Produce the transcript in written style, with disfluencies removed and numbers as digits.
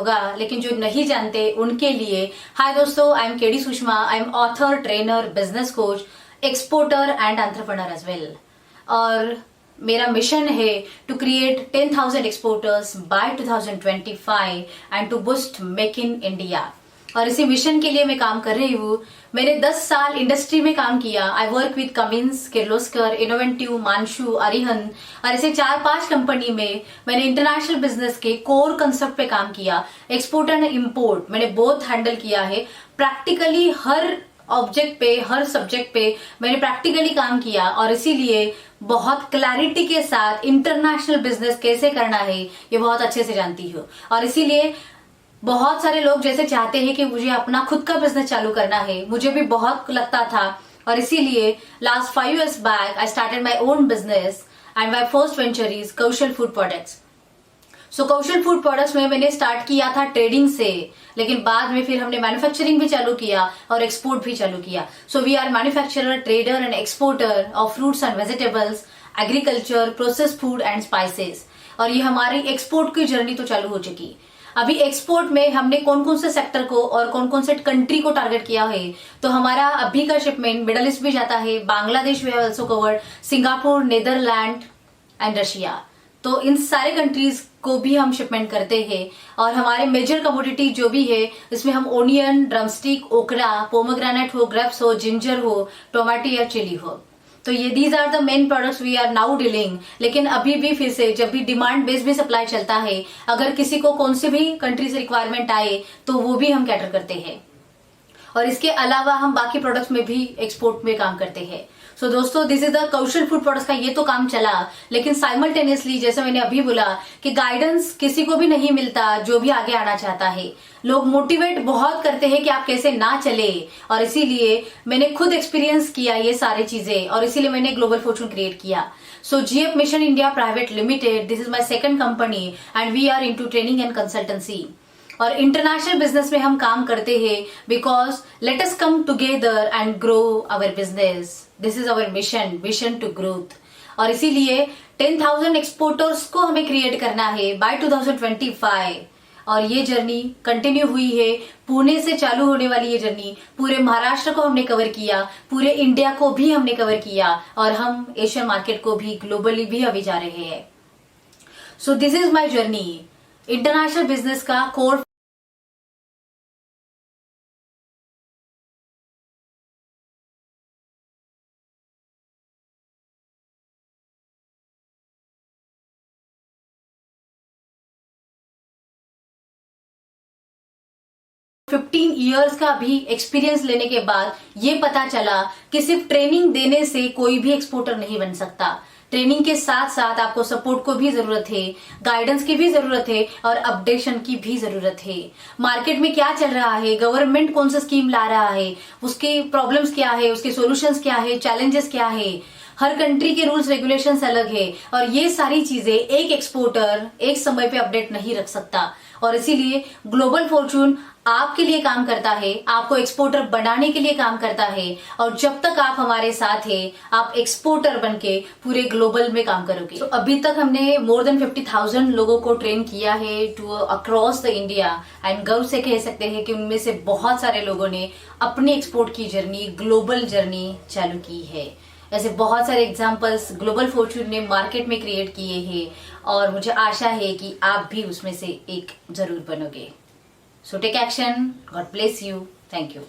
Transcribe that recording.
होगा, लेकिन जो नहीं जानते उनके लिए हाय दोस्तों, I am KD Sushma, I am author, trainer, business coach, exporter and entrepreneur as well. और मेरा मिशन है to create 10,000 exporters by 2025 and to boost make in India. और इसी मिशन के लिए मैं काम कर रही हूँ। मैंने 10 साल इंडस्ट्री में काम किया। I work with Cummins, Kirloskar, innovative, मानशू, अरिहन और ऐसे 4-5 कंपनी में मैंने इंटरनेशनल बिजनेस के कोर कंसेप्ट पे काम किया। एक्सपोर्ट एंड इम्पोर्ट मैंने बोथ हैंडल किया है। प्रैक्टिकली हर ऑब्जेक्ट पे, हर सब्जेक्ट पे मैंने प्रैक्टिकली काम किया और इसीलिए बहुत क्लैरिटी के साथ इंटरनेशनल बिजनेस कैसे करना है ये बहुत अच्छे से जानती हूँ। और इसीलिए बहुत सारे लोग जैसे चाहते हैं कि मुझे अपना खुद का बिजनेस चालू करना है, मुझे भी बहुत लगता था। और इसीलिए last 5 years back I started my own business and my first venture is Kaushal food products. So Kaushal food products में मैंने स्टार्ट किया था ट्रेडिंग से, लेकिन बाद में फिर हमने मैन्युफैक्चरिंग भी चालू किया और एक्सपोर्ट भी चालू किया। So we are manufacturer, trader and exporter of fruits and vegetables, agriculture, process food and spices. और ये हमारी एक्सपोर्ट की जर्नी तो चालू हो चुकी। अभी एक्सपोर्ट में हमने कौन कौन से सेक्टर को और कौन कौन से कंट्री को टारगेट किया है, तो हमारा अभी का शिपमेंट मिडल ईस्ट भी जाता है, Bangladesh we have also covered, Singapore, Netherland and Russia. तो इन सारे कंट्रीज को भी हम शिपमेंट करते हैं। और हमारे मेजर कमोडिटी जो भी है इसमें हम ओनियन, ड्रमस्टिक, ओकरा, पोमोग्रेनेट हो, ग्रेप्स हो, जिंजर हो, टोमेटो या चिली हो, तो ये these are the main products we are now dealing. लेकिन अभी भी फिर से जब भी डिमांड बेस्ड भी सप्लाई चलता है, अगर किसी को कौन से भी कंट्री से रिक्वायरमेंट आए तो वो भी हम कैटर करते हैं। और इसके अलावा हम बाकी प्रोडक्ट्स में भी एक्सपोर्ट में काम करते हैं। सो दोस्तों, this is the Kaushal food products का ये तो काम चला, लेकिन साइमल्टेनियसली जैसे मैंने अभी बोला कि गाइडेंस किसी को भी नहीं मिलता जो भी आगे आना चाहता है। लोग मोटिवेट बहुत करते हैं कि आप कैसे ना चले, और इसीलिए मैंने खुद एक्सपीरियंस किया ये सारी चीजें और इसीलिए मैंने ग्लोबल फॉर्चून क्रिएट किया। So GF mission India private limited, this is my second company and we are into training and consultancy. और इंटरनेशनल बिजनेस में हम काम करते हैं because let us come together and grow our business. This is our mission, vision to growth. और इसीलिए 10,000 exporters को हमें क्रिएट करना है बाय 2025। और ये जर्नी कंटिन्यू हुई है। पुणे से चालू होने वाली ये जर्नी पूरे महाराष्ट्र को हमने कवर किया, पूरे इंडिया को भी हमने कवर किया और हम एशियन मार्केट को भी ग्लोबली भी अभी जा रहे हैं। So this is my journey. International business का कोर 15 इयर्स का भी एक्सपीरियंस लेने के बाद ये पता चला कि सिर्फ ट्रेनिंग देने से कोई भी एक्सपोर्टर नहीं बन सकता। ट्रेनिंग के साथ साथ आपको सपोर्ट को भी जरूरत है, गाइडेंस की भी जरूरत है और अपडेशन की भी जरूरत है। मार्केट में क्या चल रहा है, गवर्नमेंट कौन सा स्कीम ला रहा है, उसकी प्रॉब्लम्स क्या है, उसके सॉल्यूशंस क्या है, चैलेंजेस क्या है, हर कंट्री के रूल्स रेगुलेशंस अलग है और ये सारी चीजें एक एक्सपोर्टर एक समय पे अपडेट नहीं रख सकता। और इसीलिए ग्लोबल फॉर्चून आपके लिए काम करता है, आपको एक्सपोर्टर बनाने के लिए काम करता है। और जब तक आप हमारे साथ हैं, आप एक्सपोर्टर बनके पूरे ग्लोबल में काम करोगे। तो अभी तक हमने मोर देन 50,000 लोगों को ट्रेन किया है to across the India and गर्व से कह सकते हैं कि उनमें से बहुत सारे लोगों ने अपनी एक्सपोर्ट की जर्नी, ग्लोबल जर्नी चालू की है। ऐसे बहुत सारे एग्जाम्पल्स ग्लोबल फॉर्चून ने मार्केट में क्रिएट किए हैं और मुझे आशा है कि आप भी उसमें से एक जरूर बनोगे। So take action. God bless you. Thank you.